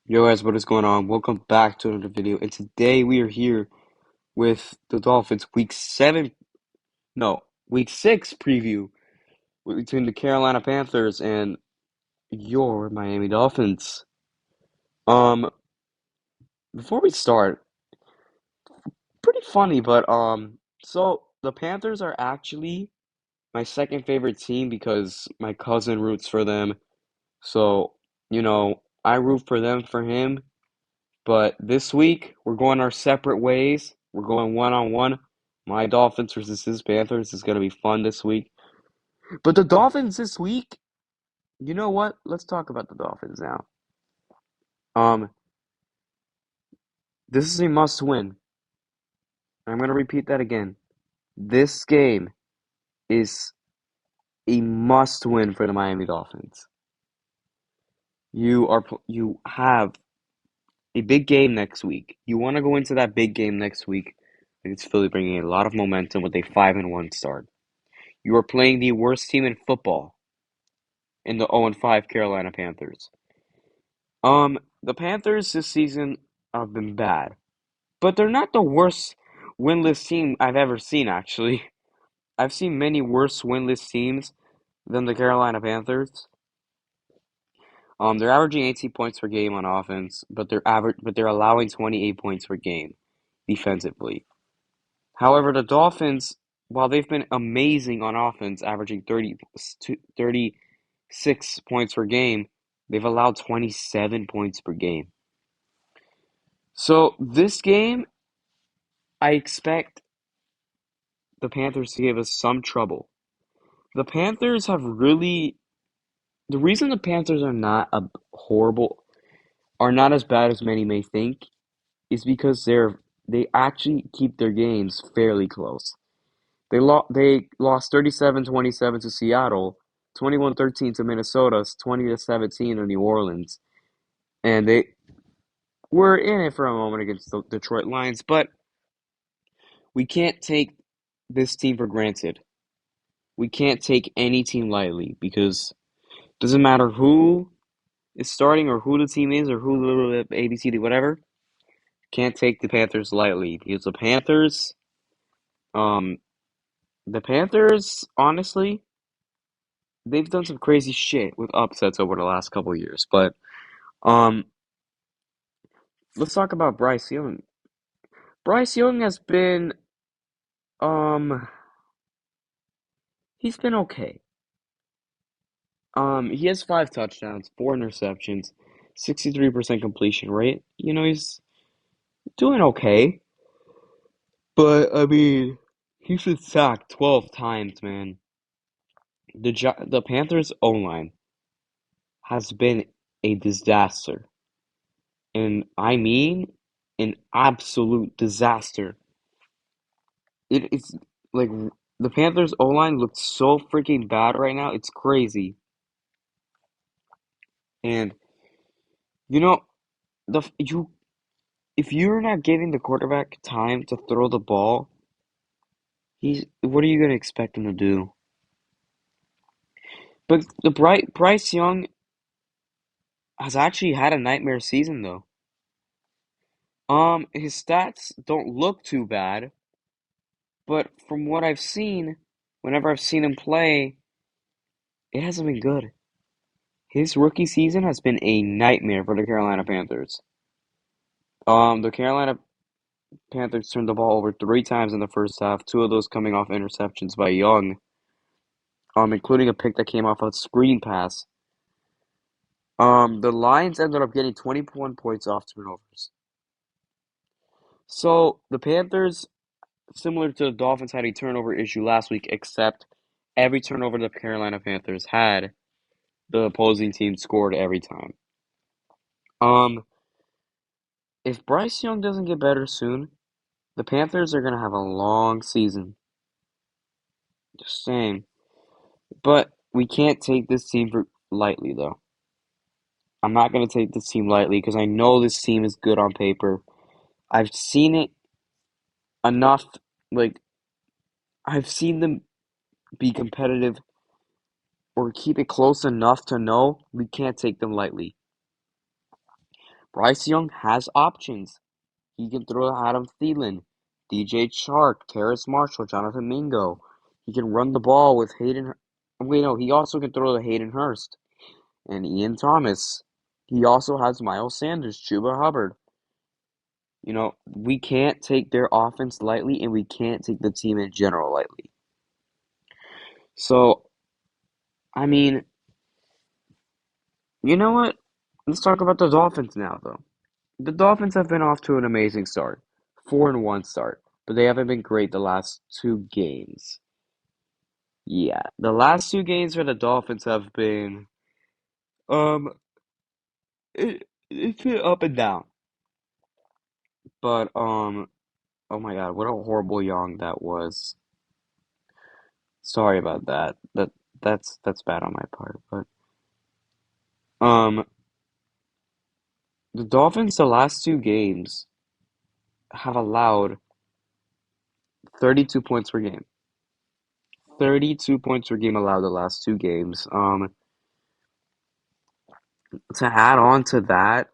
Yo guys, what is going on? Welcome back to another video. And today we are here with the Dolphins week 6 preview between the Carolina Panthers and your Miami Dolphins. Um, Before we start, pretty funny, but so the Panthers are actually my second favorite team because my cousin roots for them. So, I root for them for him. But this week, we're going our separate ways. We're going one on one. My Dolphins versus his Panthers is going to be fun this week. But the Dolphins this week, you know what? Let's talk about the Dolphins now. Um, this is a must win. I'm going to repeat that again. This game is a must win for the Miami Dolphins. You have a big game next week. You want to go into that big game next week against Philly, bringing a lot of momentum with a 5-1 start. You are playing the worst team in football in the 0-5 Carolina Panthers. The Panthers this season have been bad, but they're not the worst winless team I've ever seen, actually. I've seen many worse winless teams than the Carolina Panthers. They're averaging 18 points per game on offense, but they're allowing 28 points per game defensively. However, the Dolphins, while they've been amazing on offense, averaging 36 points per game, they've allowed 27 points per game. So this game, I expect the Panthers to give us some trouble. The Panthers have really the reason the Panthers are not a horrible are not as bad as many may think is because they actually keep their games fairly close. They lost 37-27 to Seattle, 21-13 to Minnesota, 20-17 to New Orleans, and they were in it for a moment against the Detroit Lions, but we can't take this team for granted. We can't take any team lightly because it doesn't matter who is starting or who the team is or who the ABCD whatever. Can't take the Panthers lightly because um, the Panthers, honestly, they've done some crazy shit with upsets over the last couple of years. But um, let's talk about Bryce Young. Bryce Young has been um, he's been okay. He has 5 touchdowns, 4 interceptions, 63% completion rate. He's doing okay. But I mean, he's been sacked 12 times, man. The Panthers O-line has been a disaster. And I mean an absolute disaster. It is like the Panthers O-line looks so freaking bad right now. It's crazy. And you know, the you if you're not giving the quarterback time to throw the ball, he's what are you gonna expect him to do? But the Bryce Young has actually had a nightmare season though. His stats don't look too bad, but from what I've seen, whenever I've seen him play, it hasn't been good. His rookie season has been a nightmare for the Carolina Panthers. The Carolina Panthers turned the ball over 3 times in the first half, two of those coming off interceptions by Young, including a pick that came off a screen pass. The Lions ended up getting 21 points off turnovers. So the Panthers, similar to the Dolphins, had a turnover issue last week, except every turnover the Carolina Panthers had, the opposing team scored every time. Um, if Bryce Young doesn't get better soon, the Panthers are gonna have a long season. Just saying. But we can't take this team for lightly, though. I'm not gonna take this team lightly because I know this team is good on paper. I've seen it enough. Like I've seen them be competitive or keep it close enough to know we can't take them lightly. Bryce Young has options. He can throw to Adam Thielen, DJ Chark, Terrace Marshall, Jonathan Mingo. He can run the ball with Hayden. Wait, no, he also can throw to Hayden Hurst and Ian Thomas. He also has Miles Sanders, Chuba Hubbard. We can't take their offense lightly, and we can't take the team in general lightly. So, I mean, you know what? Let's talk about the Dolphins now, though. The Dolphins have been off to an amazing start, 4-1 start, but they haven't been great the last two games. Yeah, the last two games for the Dolphins have been um it's been up and down. But oh my God, what a horrible yawn that was. Sorry about that. That's bad on my part. But um the Dolphins the last two games have allowed 32 points per game. 32 points per game allowed the last two games. To add on to that,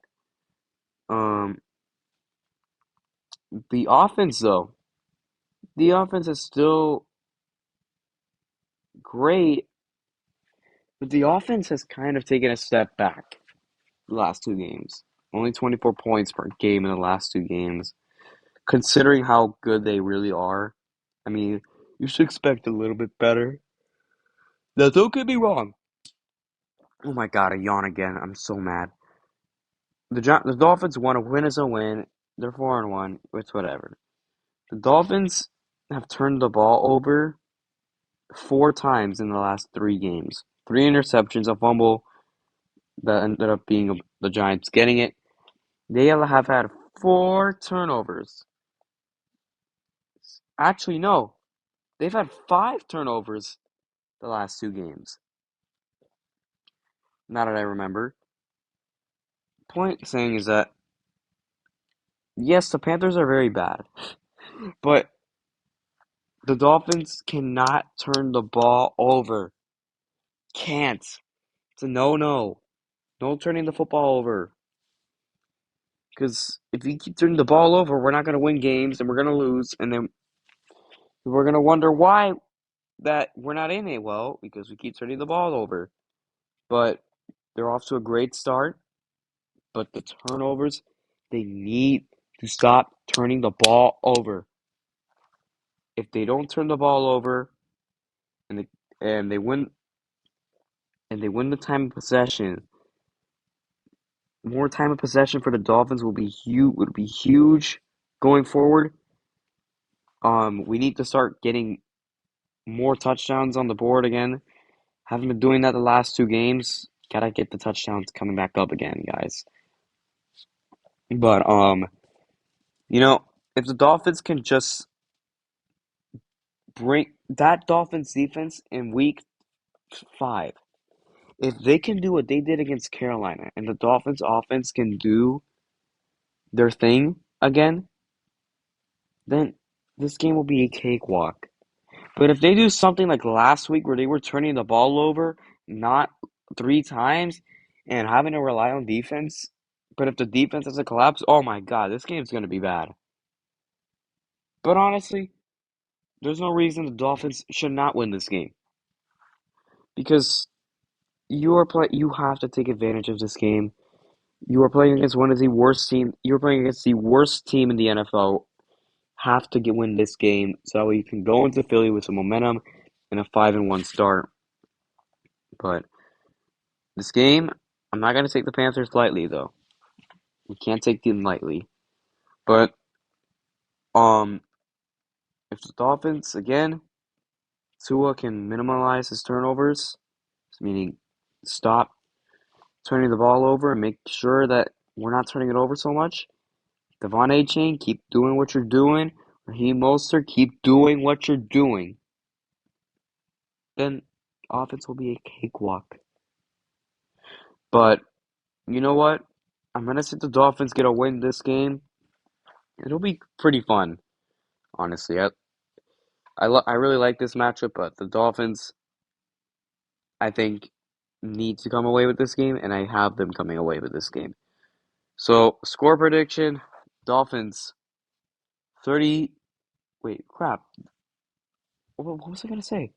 um the offense though, the offense is still great, but the offense has kind of taken a step back the last two games. Only 24 points per game in the last two games. Considering how good they really are, I mean, you should expect a little bit better. Now, don't get me wrong. Oh my God, I yawn again. I'm so mad. The Dolphins want to win as a win. They're 4-1. It's whatever. The Dolphins have turned the ball over four times in the last three games. Three interceptions, a fumble that ended up being the Giants getting it. They have had four turnovers. Actually, no. They've had five turnovers the last two games. Now that I remember. Point saying is that, yes, the Panthers are very bad, but the Dolphins cannot turn the ball over. Can't. It's a no-no. No turning the football over. Because if we keep turning the ball over, we're not going to win games and we're going to lose. And then we're going to wonder why that we're not in it. Well, because we keep turning the ball over. But they're off to a great start. But the turnovers, they need to stop turning the ball over. If they don't turn the ball over and they and they win the time of possession, more time of possession for the Dolphins would be huge going forward. We need to start getting more touchdowns on the board again. Haven't been doing that the last two games. Gotta get the touchdowns coming back up again, guys. But you know, if the Dolphins can just bring that Dolphins defense in week 5, if they can do what they did against Carolina and the Dolphins offense can do their thing again, then this game will be a cakewalk. But if they do something like last week where they were turning the ball over not three times and having to rely on defense, but if the defense has a collapse, oh my God, this game's going to be bad. But honestly, there's no reason the Dolphins should not win this game because you have to take advantage of this game. You are playing against one of the worst team. You're playing against the worst team in the NFL. Have to win this game so that way you can go into Philly with some momentum and a 5-1 start. But this game, I'm not gonna take the Panthers lightly though. You can't take them lightly. But um, if the Dolphins again, Tua can minimize his turnovers, meaning stop turning the ball over and make sure that we're not turning it over so much. Devon A-Chain, keep doing what you're doing. Raheem Mostert, keep doing what you're doing. Then offense will be a cakewalk. But you know what? I'm gonna see the Dolphins get a win this game. It'll be pretty fun, honestly. I really like this matchup, but the Dolphins, I think, need to come away with this game, and I have them coming away with this game. So, score prediction, Dolphins 30. Wait, crap. What was I gonna say?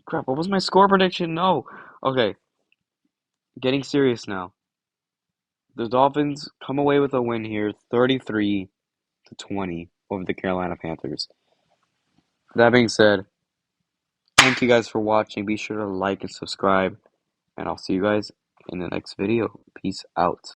Crap, what was my score prediction? No. Okay, getting serious now. The Dolphins come away with a win here, 33-20 over the Carolina Panthers. That being said, thank you guys for watching. Be sure to like and subscribe, and I'll see you guys in the next video. Peace out.